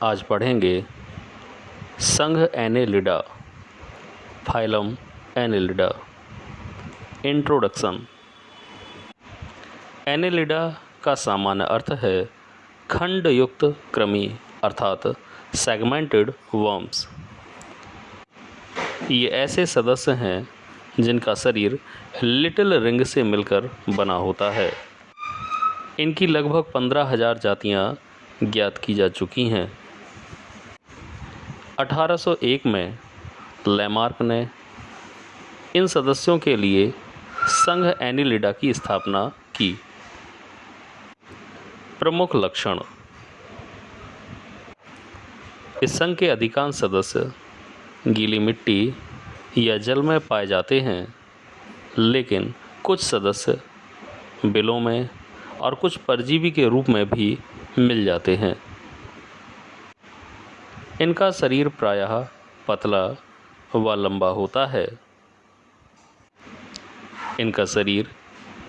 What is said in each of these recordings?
आज पढ़ेंगे संघ Annelida, phylum Annelida. Introduction. Annelida का सामान्य अर्थ है खंडयुक्त कृमि अर्थात सेगमेंटेड वर्म्स। ये ऐसे सदस्य हैं जिनका शरीर लिटिल रिंग से मिलकर बना होता है। इनकी लगभग 15,000 जातियाँ ज्ञात की जा चुकी हैं। 1801 में लैमार्क ने इन सदस्यों के लिए संघ एनेलिडा की स्थापना की। प्रमुख लक्षण। इस संघ के अधिकांश सदस्य गीली मिट्टी या जल में पाए जाते हैं, लेकिन कुछ सदस्य बिलों में और कुछ परजीवी के रूप में भी मिल जाते हैं। इनका शरीर प्रायः पतला व लंबा होता है। इनका शरीर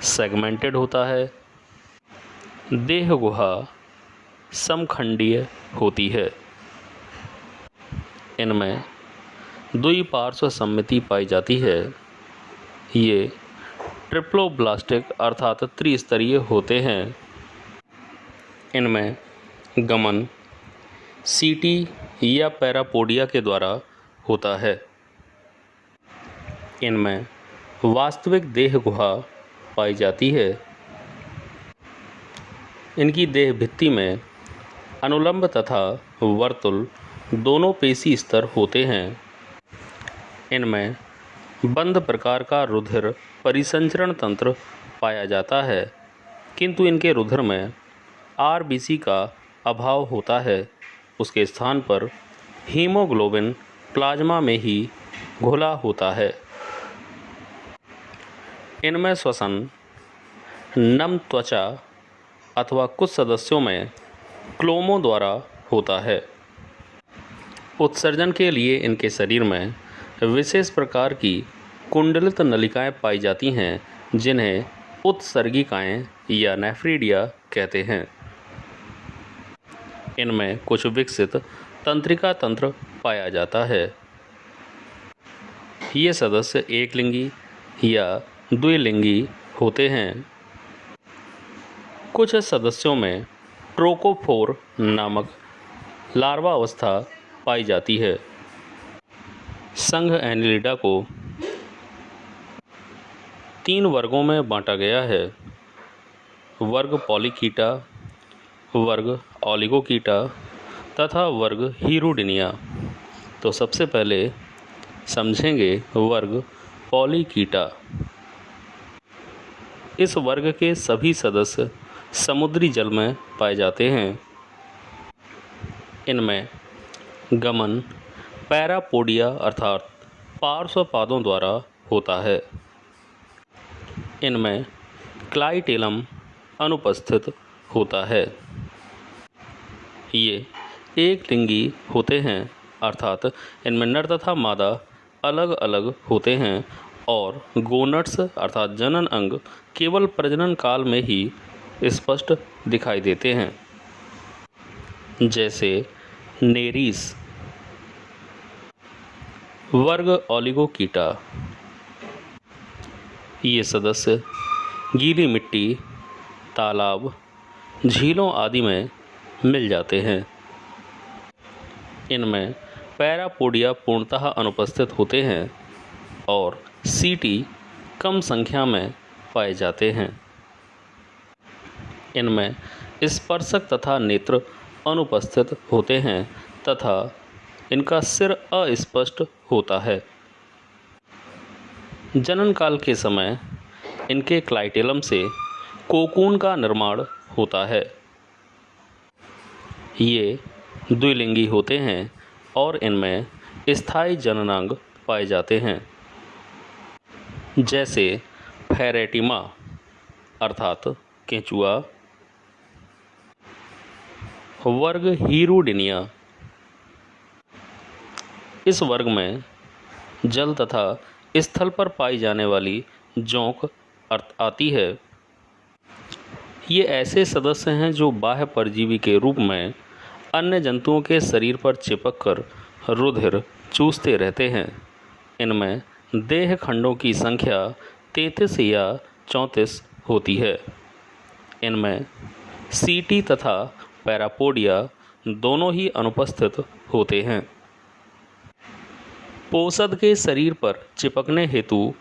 सेगमेंटेड होता है। देह गुहा समखंडीय होती है। इनमें द्विपार्श्व सममिति पाई जाती है। ये ट्रिप्लोब्लास्टिक अर्थात त्रिस्तरीय होते हैं। इनमें गमन सीटी या पैरापोडिया के द्वारा होता है। इनमें वास्तविक देह गुहा पाई जाती है। इनकी देह भित्ति में अनुलंब तथा वर्तुल दोनों पेशी स्तर होते हैं। इनमें बंद प्रकार का रुधिर परिसंचरण तंत्र पाया जाता है, किंतु इनके रुधिर में आरबीसी का अभाव होता है। उसके स्थान पर हीमोग्लोबिन प्लाज्मा में ही घुला होता है। इनमें श्वसन नम त्वचा अथवा कुछ सदस्यों में क्लोमों द्वारा होता है। उत्सर्जन के लिए इनके शरीर में विशेष प्रकार की कुंडलित नलिकाएं पाई जाती हैं, जिन्हें उत्सर्गिकाएं या नेफ्रीडिया कहते हैं। इनमें कुछ विकसित तंत्रिका तंत्र पाया जाता है। ये सदस्य एकलिंगी या द्विलिंगी होते हैं। कुछ सदस्यों में ट्रोकोफोर नामक लार्वा अवस्था पाई जाती है। संघ एनेलिडा को 3 वर्गों में बांटा गया है। वर्ग पॉलीकीटा, वर्ग ओलिगोकीटा तथा वर्ग हीरोडिनिया। तो सबसे पहले समझेंगे वर्ग पॉलीकीटा। इस वर्ग के सभी सदस्य समुद्री जल में पाए जाते हैं। इनमें गमन पैरापोडिया अर्थात पार्श्व पादों द्वारा होता है। इनमें क्लाइटेलम अनुपस्थित होता है। ये एक लिंगी होते हैं, अर्थात इनमें नर तथा मादा अलग अलग होते हैं और गोनट्स अर्थात जनन अंग केवल प्रजनन काल में ही स्पष्ट दिखाई देते हैं, जैसे नेरीस। वर्ग ओलिगोकीटा। ये सदस्य गीली मिट्टी, तालाब, झीलों आदि में मिल जाते हैं। इनमें पैरापोडिया पूर्णतः अनुपस्थित होते हैं और सीटी कम संख्या में पाए जाते हैं। इनमें स्पर्शक तथा नेत्र अनुपस्थित होते हैं तथा इनका सिर अस्पष्ट होता है। जनन काल के समय इनके क्लाइटेलम से कोकून का निर्माण होता है। ये द्विलिंगी होते हैं और इनमें स्थायी जननांग पाए जाते हैं, जैसे फेरेटिमा अर्थात केंचुआ। वर्ग हीरोडिनिया। इस वर्ग में जल तथा स्थल पर पाई जाने वाली जोंक आती है। ये ऐसे सदस्य हैं जो बाह्य परजीवी के रूप में अन्य जंतुओं के शरीर पर चिपककर रुधिर चूसते रहते हैं। इनमें देह खंडों की संख्या 33 या 34 होती है। इनमें सीटी तथा पैरापोडिया दोनों ही अनुपस्थित होते हैं। पोषद के शरीर पर चिपकने हेतु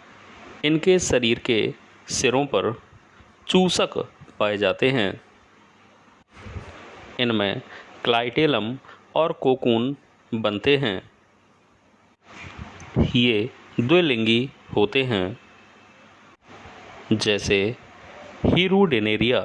इनके शरीर के सिरों पर चूसक पाए जाते हैं। इनमें क्लाइटेलम और कोकून बनते हैं। ये द्विलिंगी होते हैं, जैसे हीरुडेनेरिया